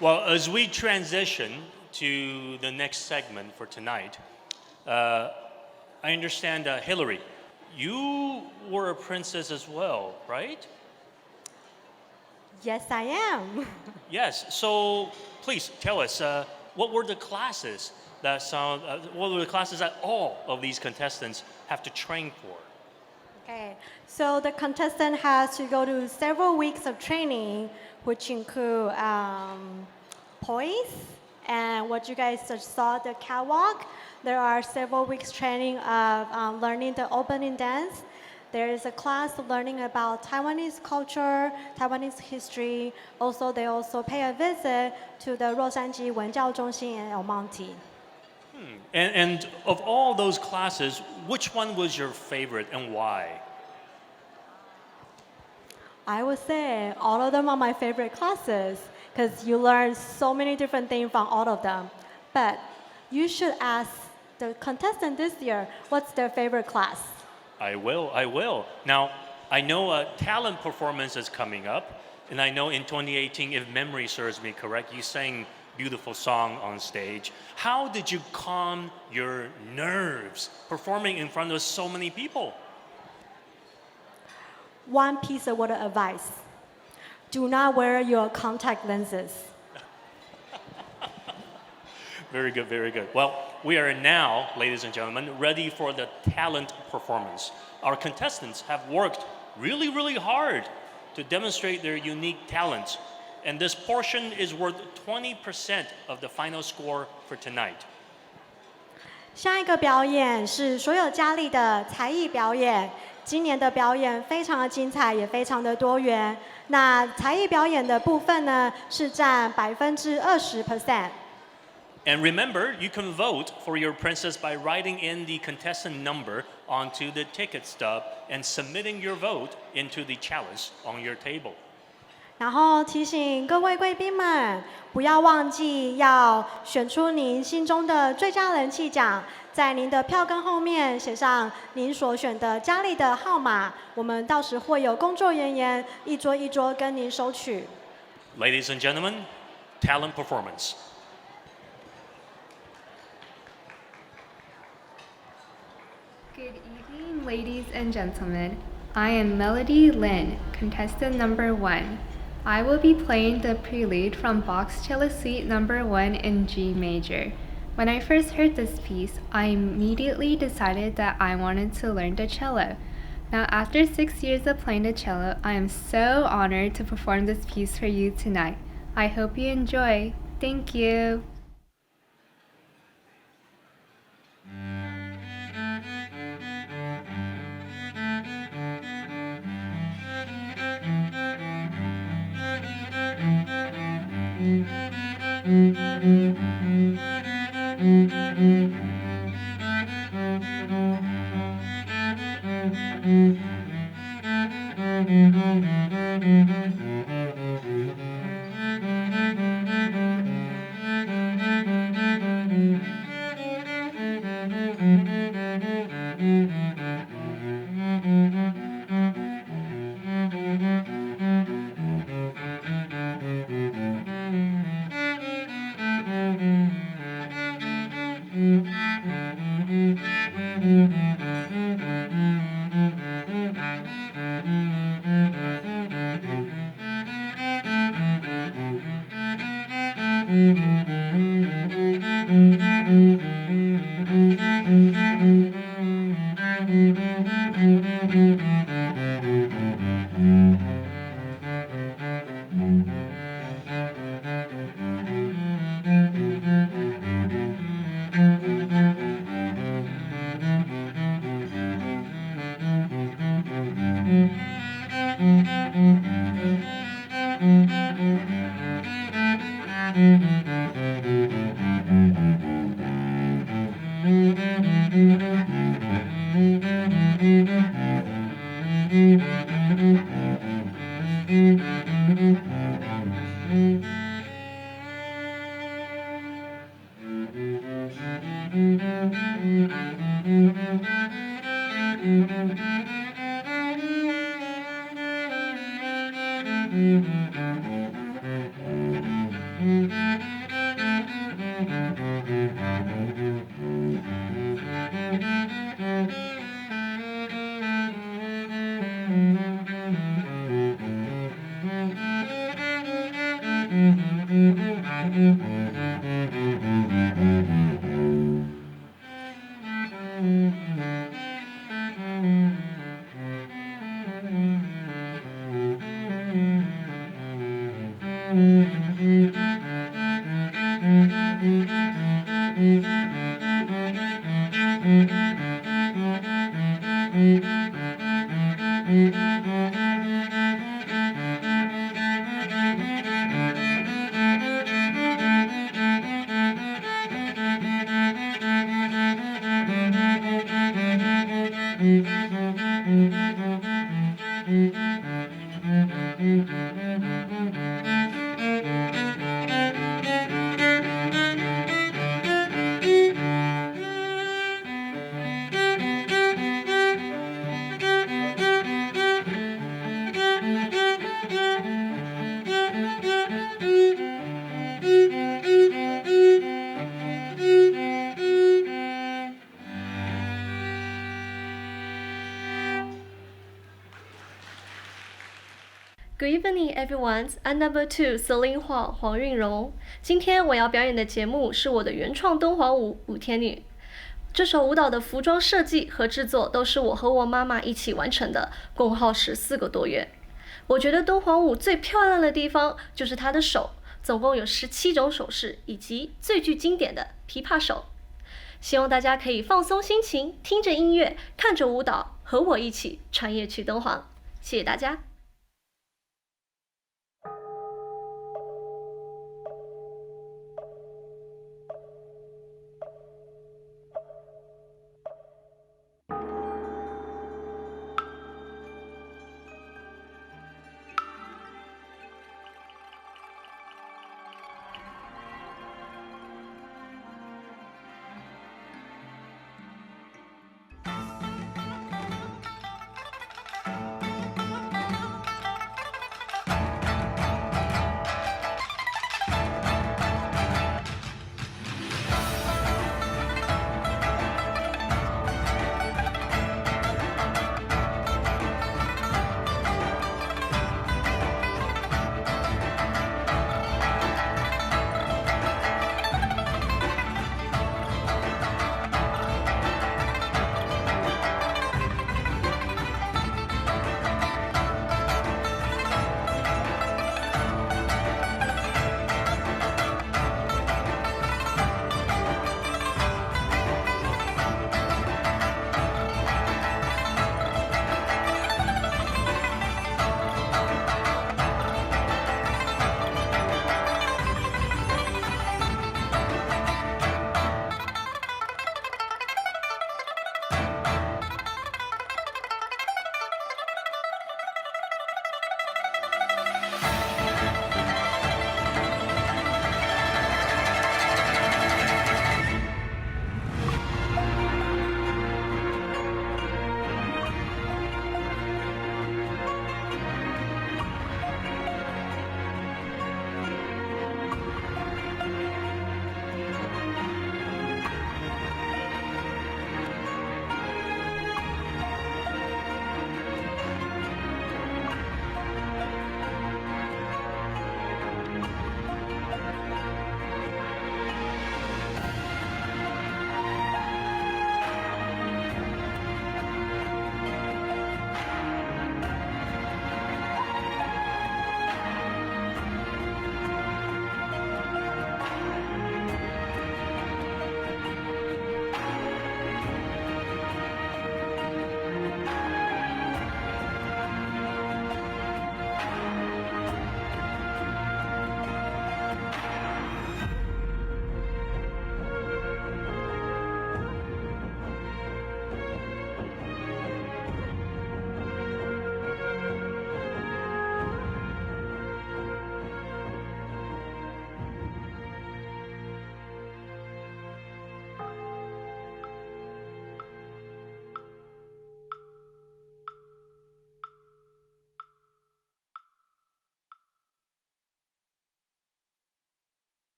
Well, as we transition to the next segment for tonight, I understand, Hillary, you were a princess as well, right? Yes, I am. Yes. So please tell us, what were the classes what were the classes that all of these contestants have to train for? Okay, so the contestant has to go to several weeks of training, which include poise and what you guys just saw, the catwalk. There are several weeks training of learning the opening dance. There is a class learning about Taiwanese culture, Taiwanese history. Also, they also pay a visit to the 洛杉矶文教中心 in El Monte. And of all those classes, which one was your favorite and why? I would say all of them are my favorite classes because you learn so many different things from all of them. But you should ask the contestant this year what's their favorite class. I will. Now, I know a talent performance is coming up, and I know in 2018, if memory serves me correct, you sang beautiful song on stage. How did you calm your nerves performing in front of so many people? One piece of word of advice: do not wear your contact lenses. Very good, very good. Well, we are now, ladies and gentlemen, ready for the talent performance. Our contestants have worked really, really hard to demonstrate their unique talents. And this portion is worth 20% of the final score for tonight. 下一个表演是所有佳丽的才艺表演。今年的表演非常的精彩，也非常的多元。那才艺表演的部分呢，是占20%。And remember, you can vote for your princess by writing in the contestant number onto the ticket stub and submitting your vote into the chalice on your table. 然后提醒各位贵宾们，不要忘记要选出您心中的最佳人气奖，在您的票根后面写上您所选的佳丽的号码，我们到时会有工作人员一桌一桌跟您收取。Ladies and gentlemen, talent performance. Good evening, ladies and gentlemen. I am Melody Lin, contestant number 1. I will be playing the prelude from Bach's Cello Suite number 1 in G major. When I first heard this piece, I immediately decided that I wanted to learn the cello. Now, after 6 years of playing the cello, I am so honored to perform this piece for you tonight. I hope you enjoy. Thank you. Good evening, everyone. I'm number 2, Celine Huang 黄韵荣。今天我要表演的节目是我的原创敦煌舞《舞天女》。这首舞蹈的服装设计和制作都是我和我妈妈一起完成的，共耗时4个多月。我觉得敦煌舞最漂亮的地方就是它的手，总共有17种手势，以及最具经典的琵琶手。希望大家可以放松心情，听着音乐，看着舞蹈，和我一起穿越去敦煌。谢谢大家。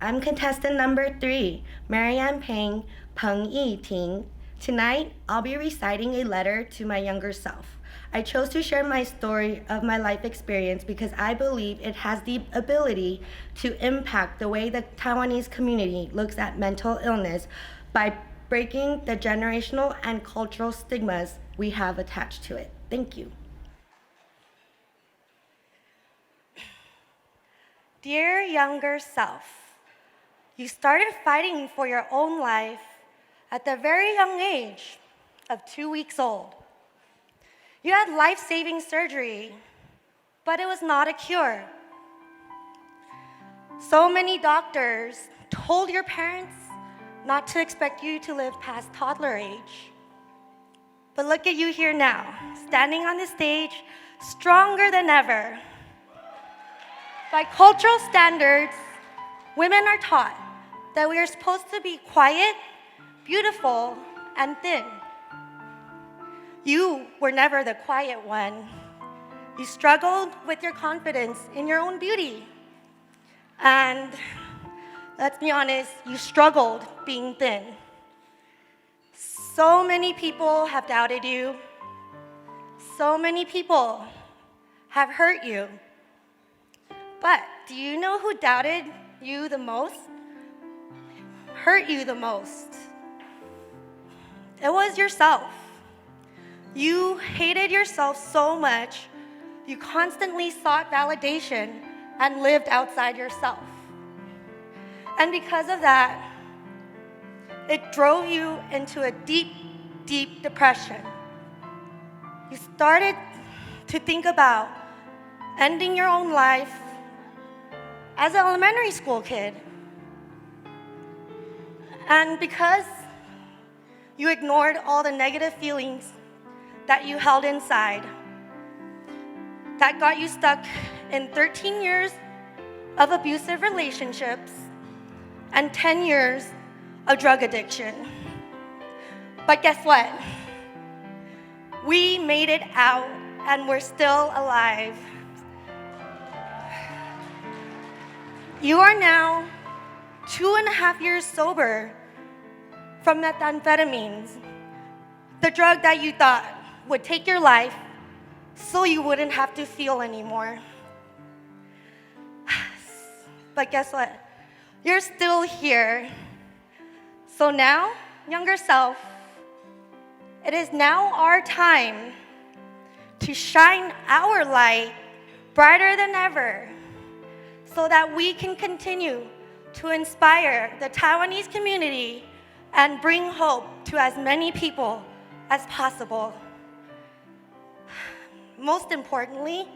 I'm contestant number 3, Marianne Peng, Peng Yi Ting. Tonight, I'll be reciting a letter to my younger self. I chose to share my story of my life experience because I believe it has the ability to impact the way the Taiwanese community looks at mental illness by breaking the generational and cultural stigmas we have attached to it. Thank you. Dear younger self, you started fighting for your own life at the very young age of 2 weeks old. You had life-saving surgery, but it was not a cure. So many doctors told your parents not to expect you to live past toddler age. But look at you here now, standing on the stage, stronger than ever. By cultural standards, women are taught that we are supposed to be quiet, beautiful, and thin. You were never the quiet one. You struggled with your confidence in your own beauty. And let's be honest, you struggled being thin. So many people have doubted you. So many people have hurt you. But do you know who doubted you the most? Hurt you the most? It was yourself. You hated yourself so much, you constantly sought validation and lived outside yourself. And because of that, it drove you into a deep, deep depression. You started to think about ending your own life as an elementary school kid. And because you ignored all the negative feelings that you held inside, that got you stuck in 13 years of abusive relationships and 10 years of drug addiction. But guess what? We made it out and we're still alive. You are now 2.5 years sober from methamphetamines, the drug that you thought would take your life so you wouldn't have to feel anymore. But guess what? You're still here. So now, younger self, it is now our time to shine our light brighter than ever so that we can continue to inspire the Taiwanese community and bring hope to as many people as possible. Most importantly,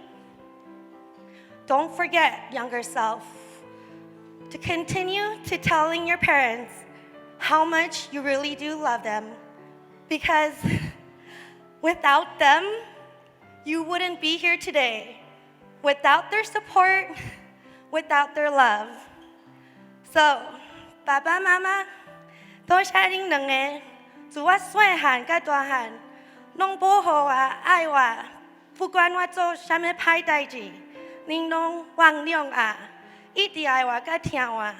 don't forget, younger self, to continue to telling your parents how much you really do love them, because without them, you wouldn't be here today. Without their support, without their love. So, Papa, Mama, 多谢恁两个，自我细汉到大汉，拢保护我、爱我，不管我做啥物歹代志，恁拢原谅我，一直爱我、甲听我。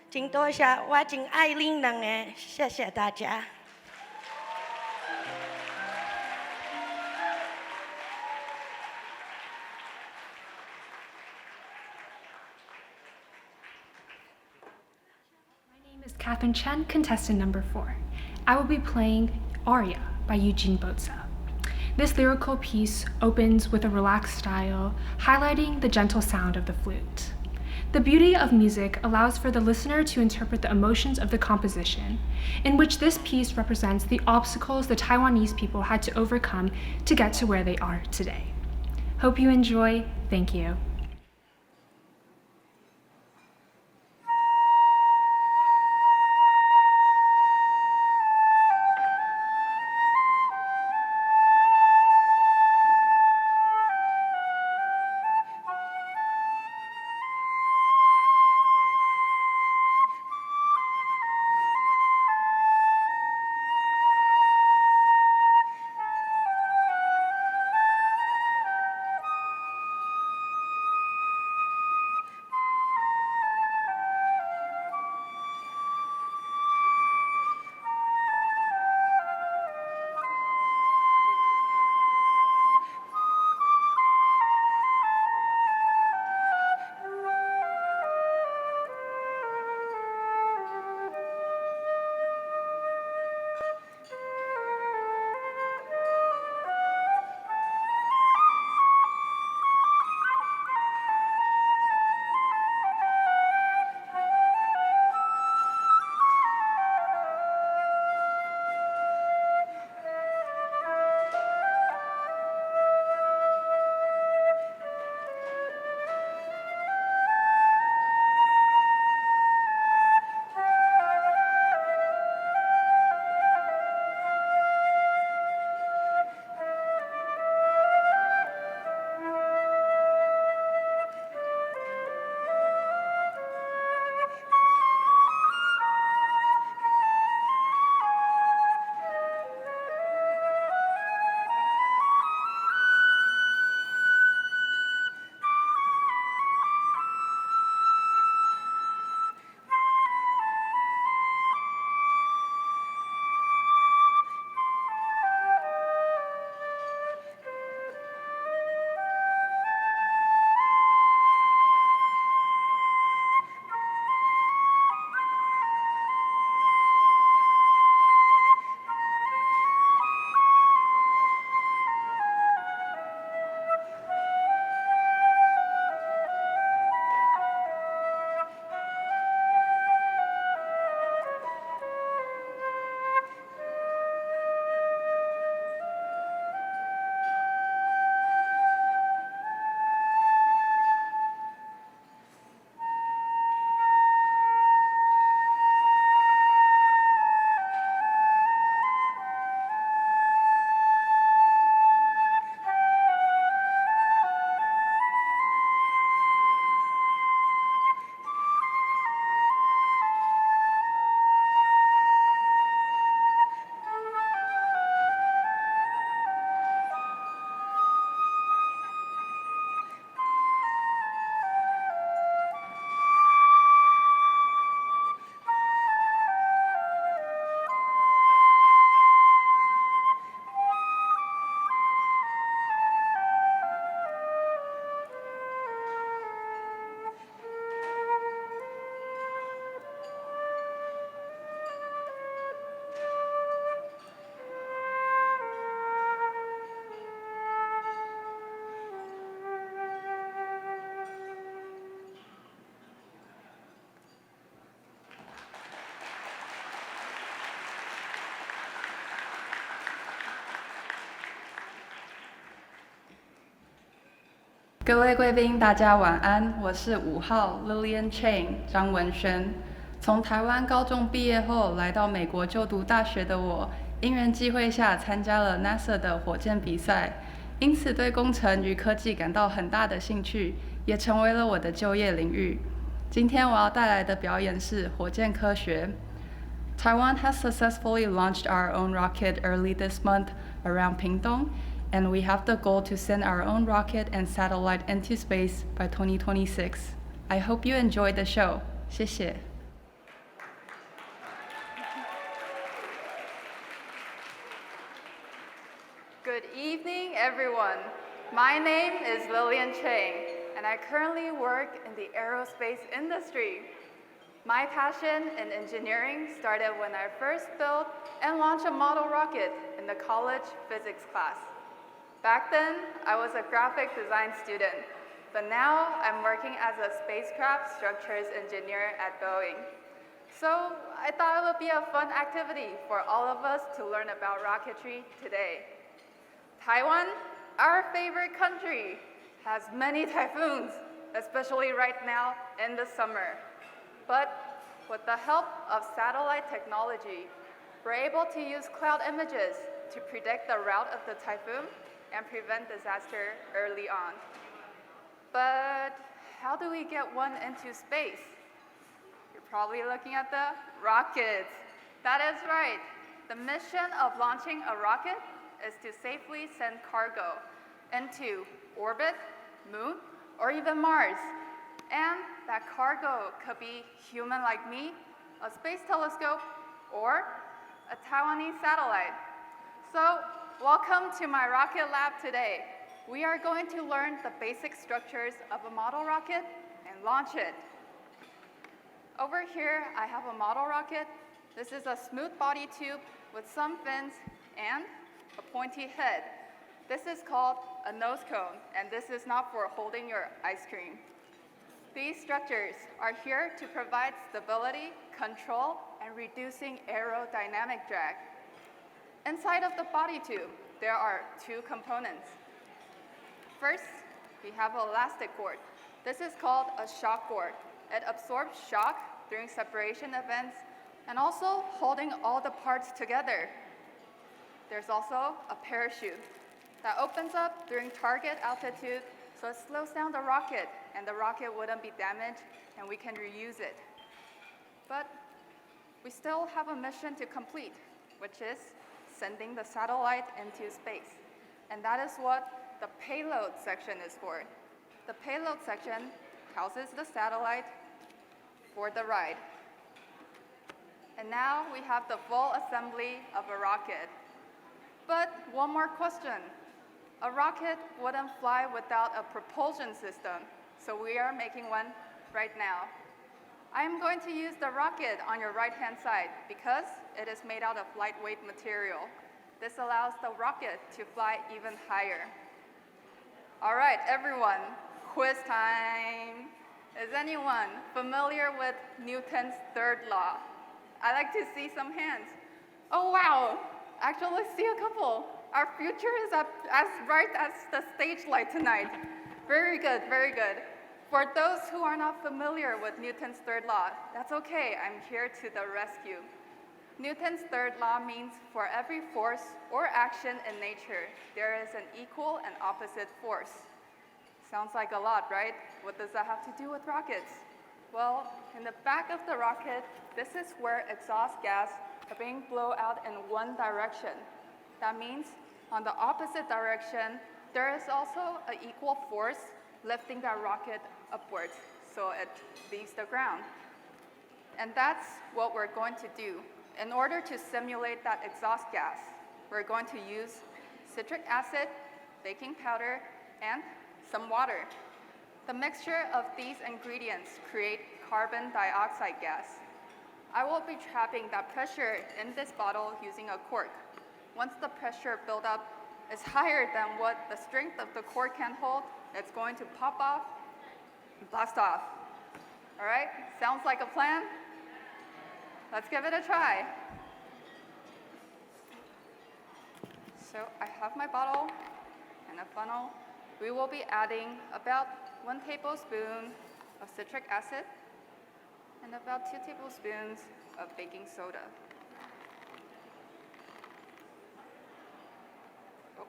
真多谢，我真爱恁两个，谢谢大家。Catherine Chen, contestant number 4. I will be playing Aria by Eugene Botza. This lyrical piece opens with a relaxed style, highlighting the gentle sound of the flute. The beauty of music allows for the listener to interpret the emotions of the composition, in which this piece represents the obstacles the Taiwanese people had to overcome to get to where they are today. Hope you enjoy. Thank you. 各位贵宾，大家晚安。我是5号 Lillian Chang 张文轩。从台湾高中毕业后，来到美国就读大学的我，因缘际会下参加了 NASA 的火箭比赛，因此对工程与科技感到很大的兴趣，也成为了我的就业领域。今天我要带来的表演是火箭科学。Taiwan has successfully launched our own rocket early this month around Pingdong, and we have the goal to send our own rocket and satellite into space by 2026. I hope you enjoy the show. 谢谢。Good evening, everyone. My name is Lillian Chang, and I currently work in the aerospace industry. My passion in engineering started when I first built and launched a model rocket in the college physics class. Back then, I was a graphic design student, but now I'm working as a spacecraft structures engineer at Boeing. So I thought it would be a fun activity for all of us to learn about rocketry today. Taiwan, our favorite country, has many typhoons, especially right now in the summer. But with the help of satellite technology, we're able to use cloud images to predict the route of the typhoon and prevent disaster early on. But how do we get one into space? You're probably looking at the rockets. That is right. The mission of launching a rocket is to safely send cargo into orbit, moon, or even Mars. And that cargo could be human like me, a space telescope, or a Taiwanese satellite. So, welcome to my rocket lab today. We are going to learn the basic structures of a model rocket and launch it. Over here, I have a model rocket. This is a smooth body tube with some fins and a pointy head. This is called a nose cone, and this is not for holding your ice cream. These structures are here to provide stability, control, and reducing aerodynamic drag. Inside of the body tube, there are two components. First, we have an elastic cord. This is called a shock cord. It absorbs shock during separation events and also holding all the parts together. There's also a parachute that opens up during target altitude, so it slows down the rocket and the rocket wouldn't be damaged and we can reuse it. But we still have a mission to complete, which is sending the satellite into space. And that is what the payload section is for. The payload section houses the satellite for the ride. And now we have the full assembly of a rocket. But one more question. A rocket wouldn't fly without a propulsion system, so we are making one right now. I'm going to use the rocket on your right-hand side because it is made out of lightweight material. This allows the rocket to fly even higher. All right, everyone, quiz time. Is anyone familiar with Newton's third law? I'd like to see some hands. Oh, wow. Actually, let's see a couple. Our future is as bright as the stage light tonight. Very good, very good. For those who are not familiar with Newton's third law, that's okay, I'm here to the rescue. Newton's third law means for every force or action in nature, there is an equal and opposite force. Sounds like a lot, right? What does that have to do with rockets? Well, in the back of the rocket, this is where exhaust gas are being blown out in one direction. That means on the opposite direction, there is also an equal force lifting that rocket upwards, so it leaves the ground. And that's what we're going to do. In order to simulate that exhaust gas, we're going to use citric acid, baking powder, and some water. The mixture of these ingredients create carbon dioxide gas. I will be trapping that pressure in this bottle using a cork. Once the pressure buildup is higher than what the strength of the cork can hold, it's going to pop off and blast off. All right, sounds like a plan? Let's give it a try. So I have my bottle and a funnel, we will be adding about 1 tablespoon of citric acid and about 2 tablespoons of baking soda. Oh.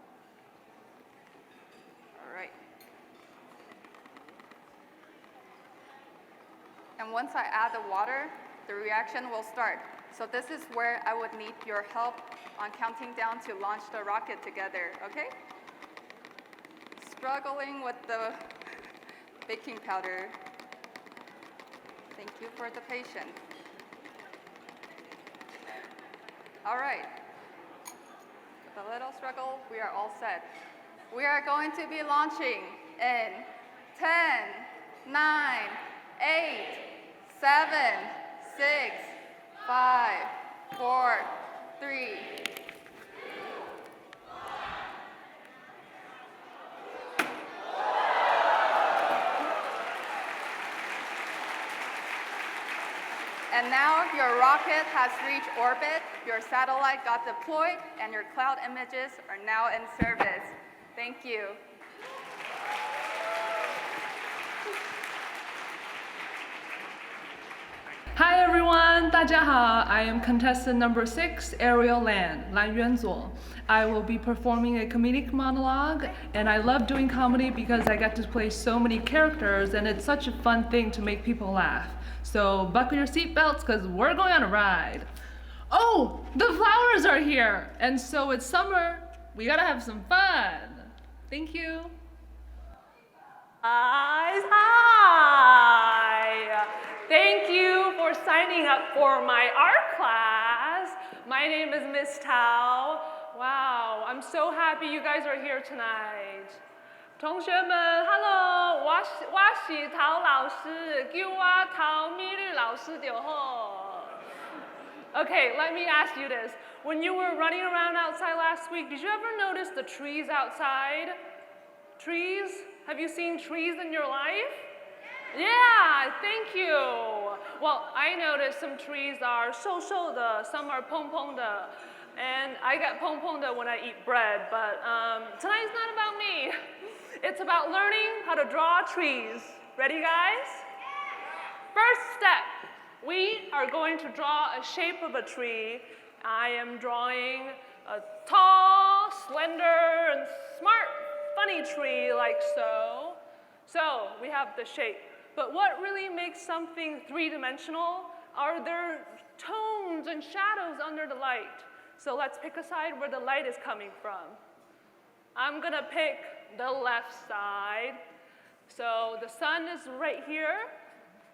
All right. And once I add the water, the reaction will start. So this is where I would need your help on counting down to launch the rocket together, okay? Struggling with the baking powder. Thank you for the patience. All right. With a little struggle, we are all set. We are going to be launching in 10, 9, 8, 7, 6, 5, 4, 3. And now your rocket has reached orbit, your satellite got deployed, and your cloud images are now in service. Thank you. Hi everyone, 大家好. I am contestant number 6, Ariel Lan, Lan Yuanzuo. I will be performing a comedic monologue, and I love doing comedy because I get to play so many characters, and it's such a fun thing to make people laugh. So buckle your seatbelts because we're going on a ride. Oh, the flowers are here, and so it's summer. We gotta have some fun. Thank you. Guys, hi! Thank you for signing up for my art class. My name is Miss Tao. Wow, I'm so happy you guys are here tonight. 同学们 ，Hello， 我是陶老师，叫我陶美丽老师就好。Okay, let me ask you this. When you were running around outside last week, did you ever notice the trees outside? Trees? Have you seen trees in your life? Yeah, thank you. Well, I noticed some trees are 瘦瘦的, some are 蓬蓬的, and I get 蓬蓬的 when I eat bread, but tonight's not about me. It's about learning how to draw trees. Ready, guys? First step, we are going to draw a shape of a tree. I am drawing a tall, slender, and smart, funny tree like so. So we have the shape. But what really makes something three-dimensional are their tones and shadows under the light. So let's pick a side where the light is coming from. I'm gonna pick the left side. So the sun is right here.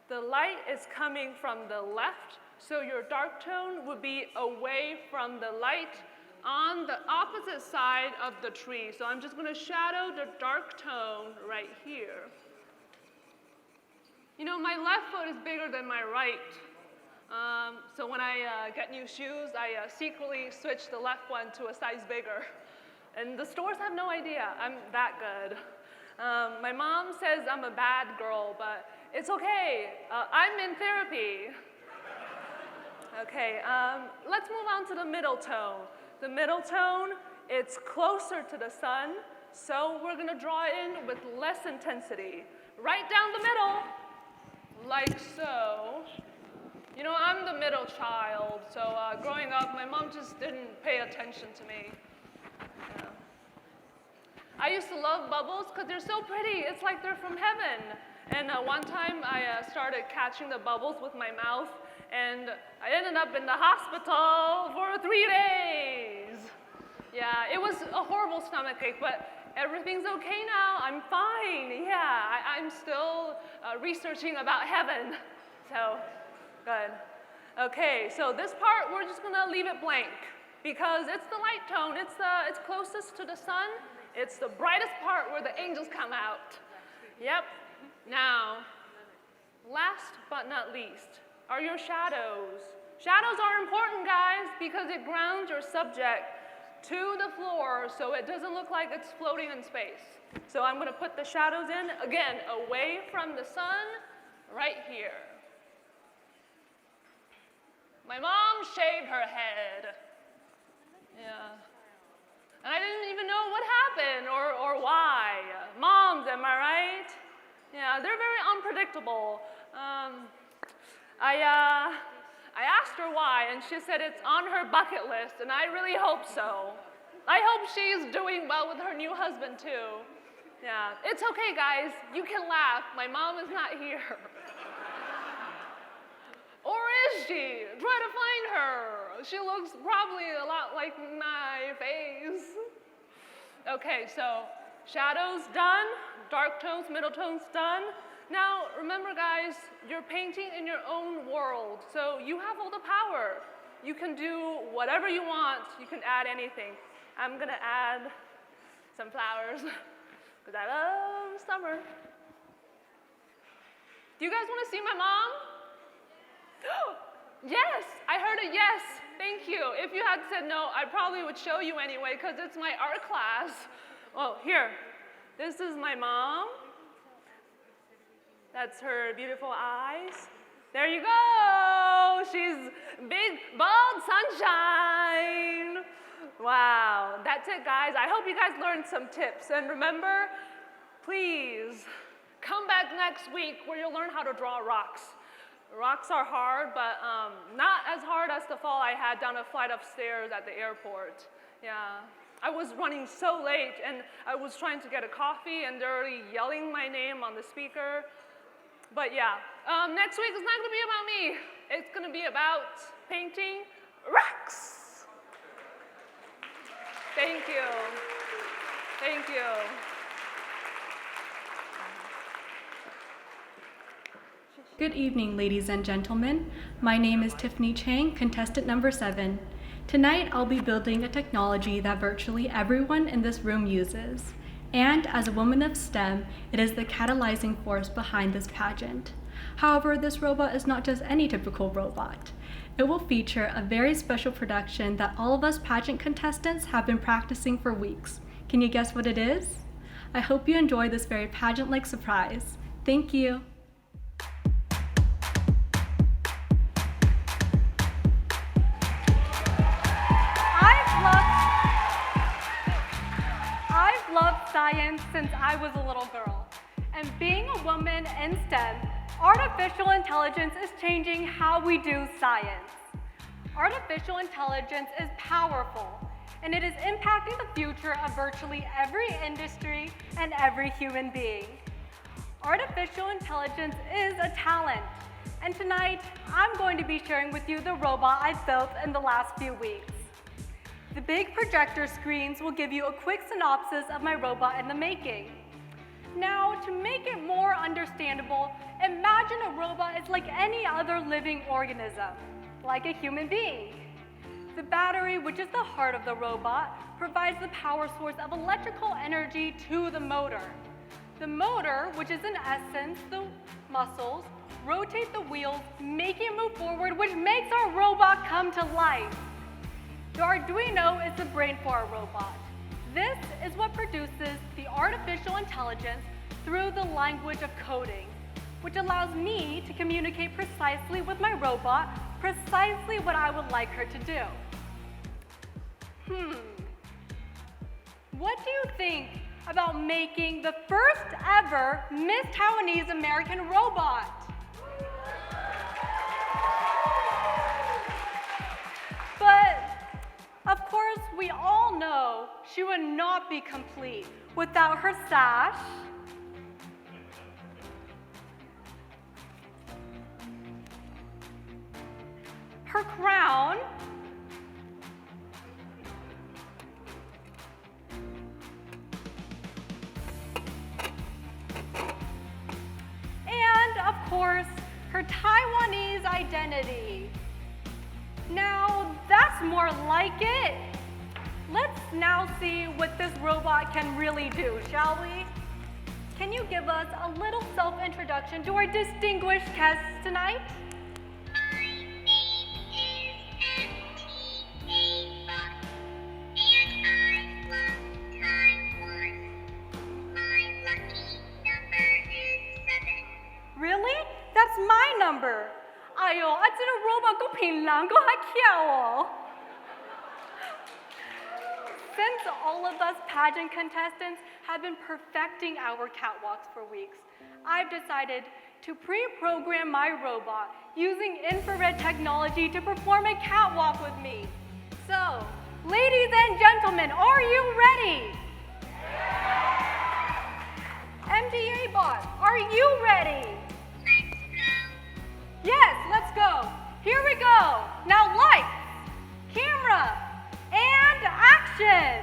The light is coming from the left. So your dark tone would be away from the light on the opposite side of the tree. So I'm just gonna shadow the dark tone right here. You know, my left foot is bigger than my right. So when I get new shoes, I secretly switch the left one to a size bigger. And the stores have no idea I'm that good. My mom says I'm a bad girl, but it's okay. I'm in therapy. Okay, let's move on to the middle tone. The middle tone, it's closer to the sun, so we're gonna draw in with less intensity. Right down the middle, like so. You know, I'm the middle child, so growing up, my mom just didn't pay attention to me. Yeah. I used to love bubbles because they're so pretty. It's like they're from heaven. And one time I started catching the bubbles with my mouth, and I ended up in the hospital for 3 days. Yeah, it was a horrible stomachache, but everything's okay now. I'm fine. Yeah, I'm still researching about heaven. So, good. Okay, so this part, we're just gonna leave it blank because it's the light tone. It's closest to the sun. It's the brightest part where the angels come out. Yep. Now, last but not least are your shadows. Shadows are important, guys, because it grounds your subject to the floor so it doesn't look like it's floating in space. So I'm gonna put the shadows in, again, away from the sun, right here. My mom shaved her head. Yeah. And I didn't even know what happened or why. Mom, am I right? Yeah, they're very unpredictable. I asked her why, and she said it's on her bucket list, and I really hope so. I hope she's doing well with her new husband, too. Yeah, it's okay, guys. You can laugh. My mom is not here. Or is she? Try to find her. She looks probably a lot like my face. Okay, so shadows done, dark tones, middle tones done. Now, remember guys, you're painting in your own world, so you have all the power. You can do whatever you want. You can add anything. I'm gonna add some flowers, because I love summer. Do you guys wanna see my mom? Yes, I heard a yes. Thank you. If you had said no, I probably would show you anyway, because it's my art class. Oh, here. This is my mom. That's her beautiful eyes. There you go. She's big, bald sunshine. Wow, that's it, guys. I hope you guys learned some tips. And remember, please come back next week where you'll learn how to draw rocks. Rocks are hard, but not as hard as the fall I had down a flight of stairs at the airport. Yeah. I was running so late, and I was trying to get a coffee, and they're already yelling my name on the speaker. But yeah, next week is not gonna be about me. It's gonna be about painting rocks. Thank you. Thank you. Good evening, ladies and gentlemen. My name is Tiffany Chang, contestant number 7. Tonight, I'll be building a technology that virtually everyone in this room uses. And as a woman of STEM, it is the catalyzing force behind this pageant. However, this robot is not just any typical robot. It will feature a very special production that all of us pageant contestants have been practicing for weeks. Can you guess what it is? I hope you enjoy this very pageant-like surprise. Thank you. I've loved science since I was a little girl. And being a woman in STEM, artificial intelligence is changing how we do science. Artificial intelligence is powerful, and it is impacting the future of virtually every industry and every human being. Artificial intelligence is a talent, and tonight I'm going to be sharing with you the robot I've built in the last few weeks. The big projector screens will give you a quick synopsis of my robot in the making. Now, to make it more understandable, imagine a robot is like any other living organism, like a human being. The battery, which is the heart of the robot, provides the power source of electrical energy to the motor. The motor, which is in essence the muscles, rotate the wheels, making it move forward, which makes our robot come to life. The Arduino is the brain for our robot. This is what produces the artificial intelligence through the language of coding, which allows me to communicate precisely with my robot, precisely what I would like her to do. What do you think about making the first ever Miss Taiwanese American robot? But of course, we all know she would not be complete without her sash, her crown, and of course, her Taiwanese identity. Now, that's more like it. Let's now see what this robot can really do, shall we? Can you give us a little self-introduction to our distinguished guests tonight? Really? That's my number. 哎呦，这个 robot 够漂亮，够还巧哦。since all of us pageant contestants have been perfecting our catwalks for weeks, I've decided to pre-program my robot using infrared technology to perform a catwalk with me. So, ladies and gentlemen, are you ready? MDA bot, are you ready? Yes, let's go. Here we go. Now lights, camera, and action.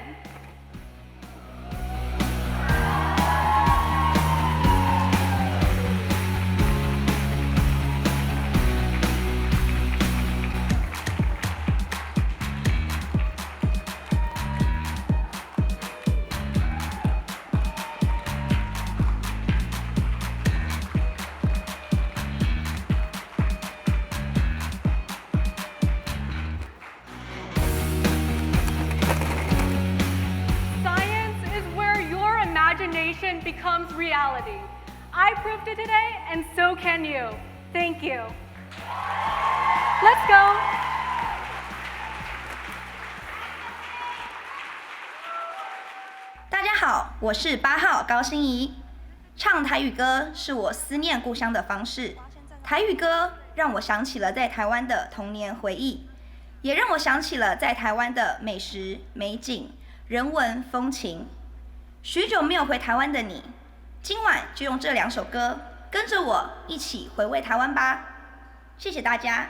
Imagination becomes reality. I proved it today, and so can you. Thank you. Let's go. 大家好，我是8号高欣怡。唱台语歌是我思念故乡的方式。台语歌让我想起了在台湾的童年回忆，也让我想起了在台湾的美食、美景、人文风情。许久没有回台湾的你，今晚就用这2首歌，跟着我一起回味台湾吧。谢谢大家。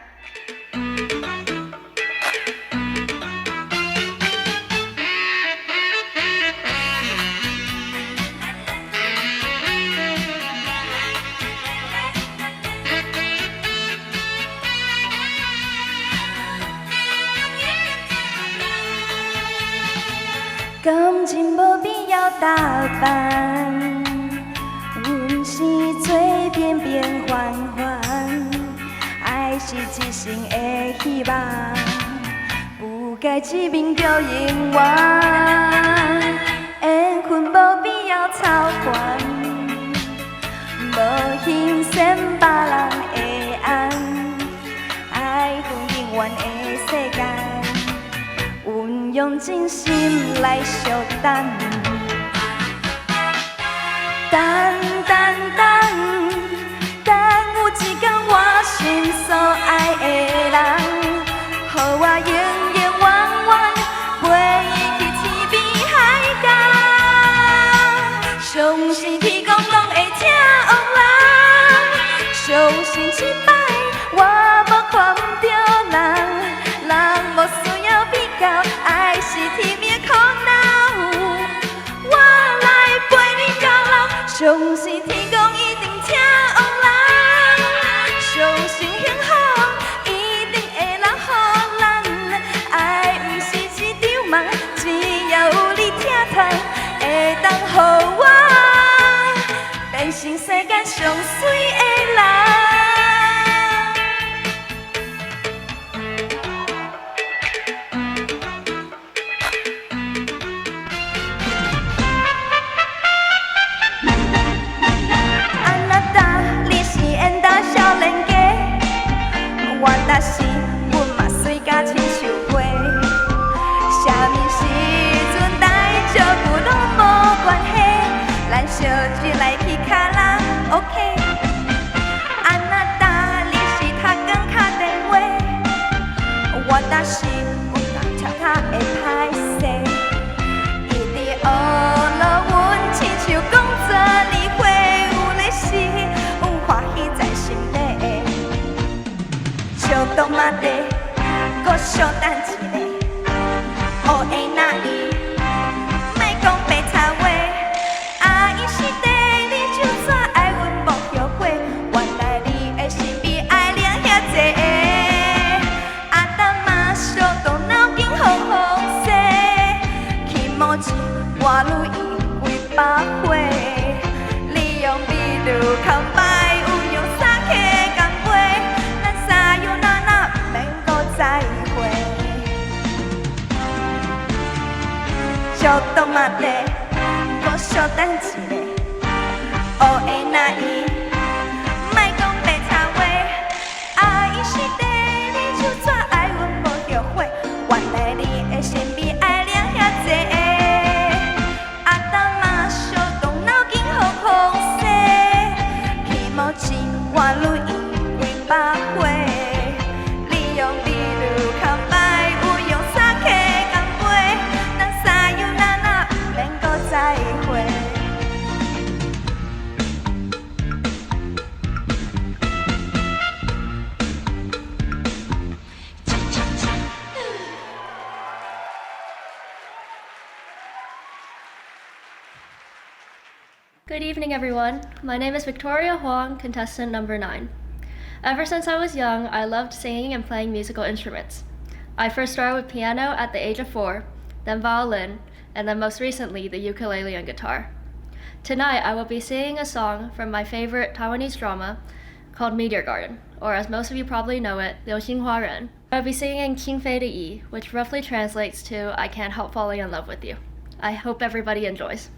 感情无必要打扮，阮是做变变幻幻，爱是一生的希望，不该一面叫永远，缘分无必要操烦，无欣赏别人的红，爱恨永远的世界。用真心来相等，等有一天我心所爱的人，予我永永远远陪伊去天边海角。相信天公拢会疼恶人，相信失败我无看不着人，人无需要比较。爱是天命可哪有，我来陪你到老。相信天公一定疼恶人，相信幸福一定会留予咱。爱不是一场梦，只要有你疼痛，会当予我变成世间上水的人。我若是，阮嘛水甲亲像花，啥物时阵来照顾拢无关系，咱小日来去卡拉 OK。安那搭你是读工敲电话，我若是有当插他会歹势，伊伫学了阮亲像讲做你花有咧死，阮欢喜在心底。小动马地，搁小等一下，乌的那伊，莫讲白插话。啊，伊是第你就怎爱阮无后悔？原来你的心比爱恋遐济个。啊，等马上动脑筋好好势，去摸一我愈伊几百回，利用美女空白有用三客干杯，咱撒由那那免搁再会。小动马地，搁小等一下，乌的那伊，莫讲白插话。啊，伊是第你就怎爱阮无后悔？原来你的心比爱恋遐济个。Good evening, everyone. My name is Victoria Huang, contestant number 9. Ever since I was young, I loved singing and playing musical instruments. I first started with piano at the age of 4, then violin, and then most recently the ukulele and guitar. Tonight, I will be singing a song from my favorite Taiwanese drama called Meteor Garden, or as most of you probably know it, 流星花园. I'll be singing 轻飞的翼, which roughly translates to I Can't Help Falling in Love with You. I hope everybody enjoys.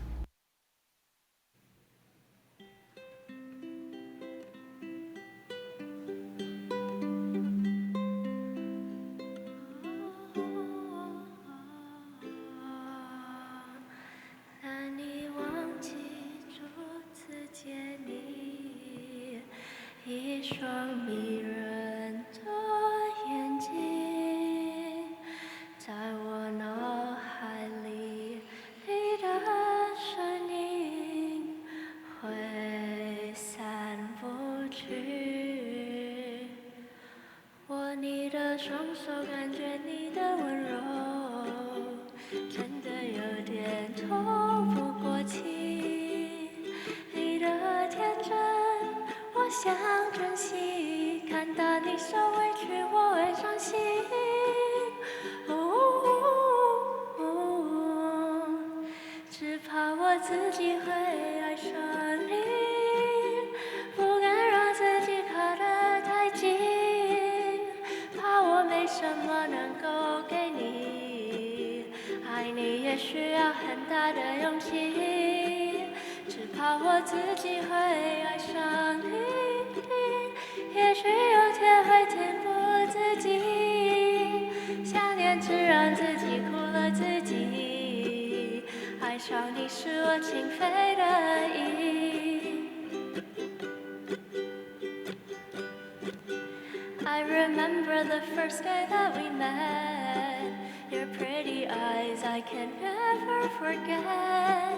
I remember the first day that we met. Your pretty eyes I can never forget.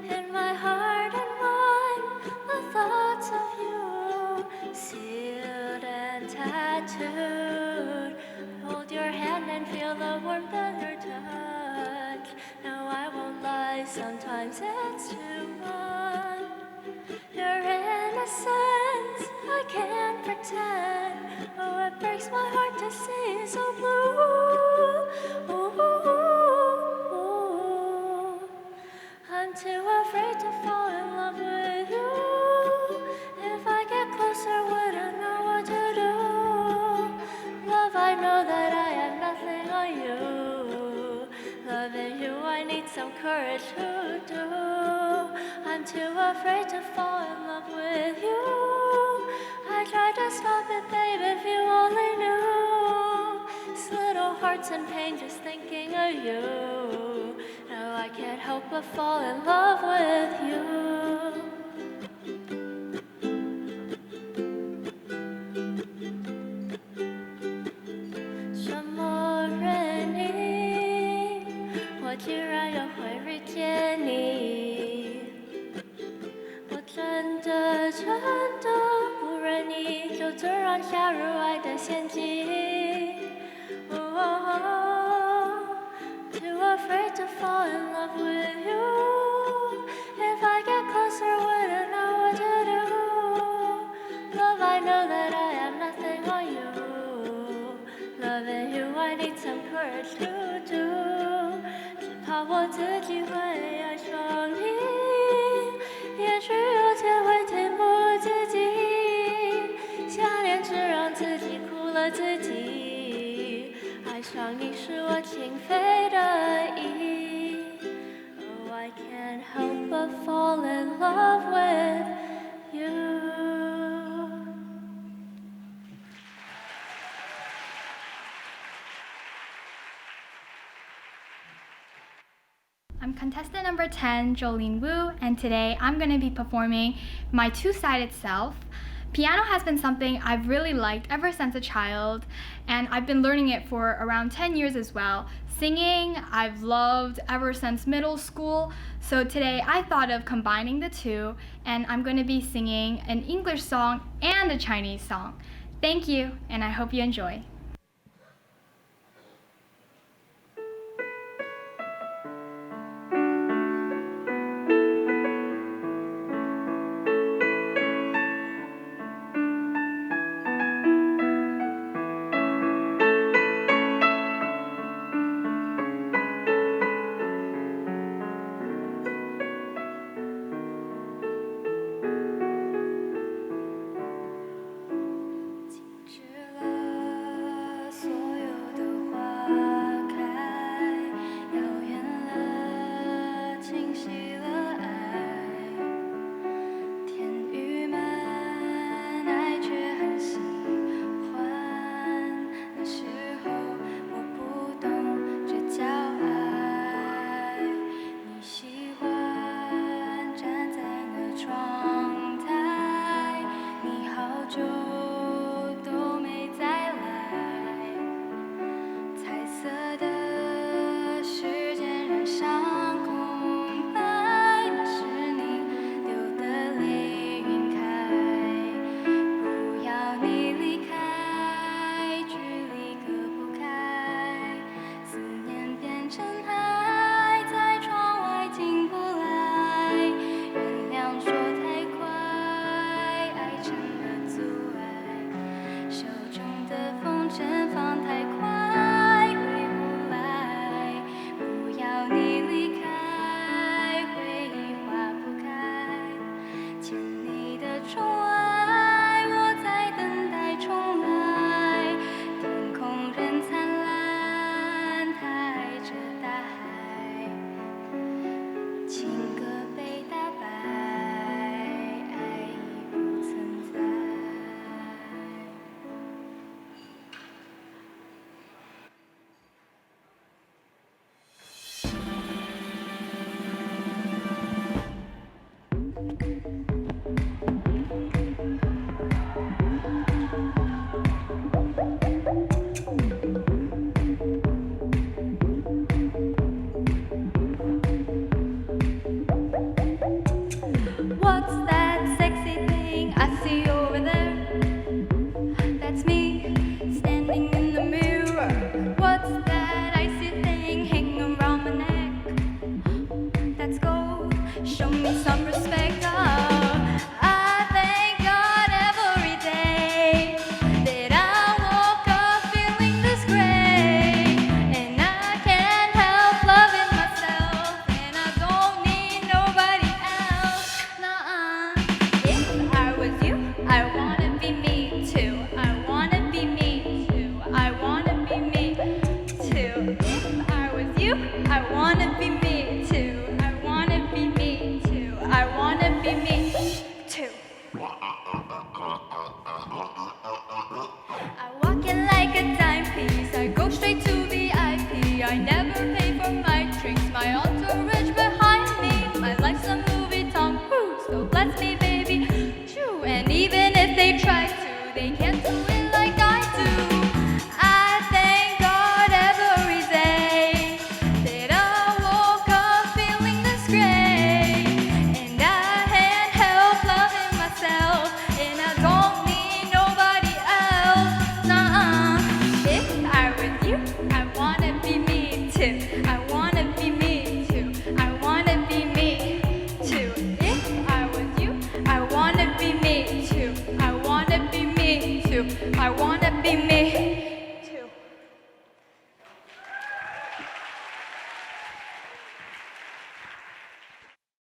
In my heart and mind, the thoughts of you sealed and tattooed. Hold your hand and feel the warmth of your touch. No, I won't lie, sometimes it's too much. Your innocence, I can't pretend. Oh, it breaks my heart to see so blue. Ooh, I'm too afraid to fall in love with you. If I get closer, wouldn't know what to do. Love, I know that I have nothing on you. Loving you, I need some courage to do. I'm too afraid to fall in love with you. I tried to stop it, babe, if you only knew. This little heart's in pain just thinking of you. No, I can't help but fall in love with you. Too afraid to fall in love with you. If I get closer, wouldn't know what to do. Love, I know that I have nothing on you. Loving you, I need some courage to do. 只怕我自己会爱上你，也许有天会情不自禁，想念只让自己苦了自己。爱上你是我情非得已。Oh, I can't help but fall in love with you. I'm contestant number 10, Jolene Wu, and today I'm going to be performing my two-sided self. Piano has been something I've really liked ever since a child, and I've been learning it for around 10 years as well. Singing, I've loved ever since middle school, so today I thought of combining the two, and I'm going to be singing an English song and a Chinese song. Thank you, and I hope you enjoy. surrender.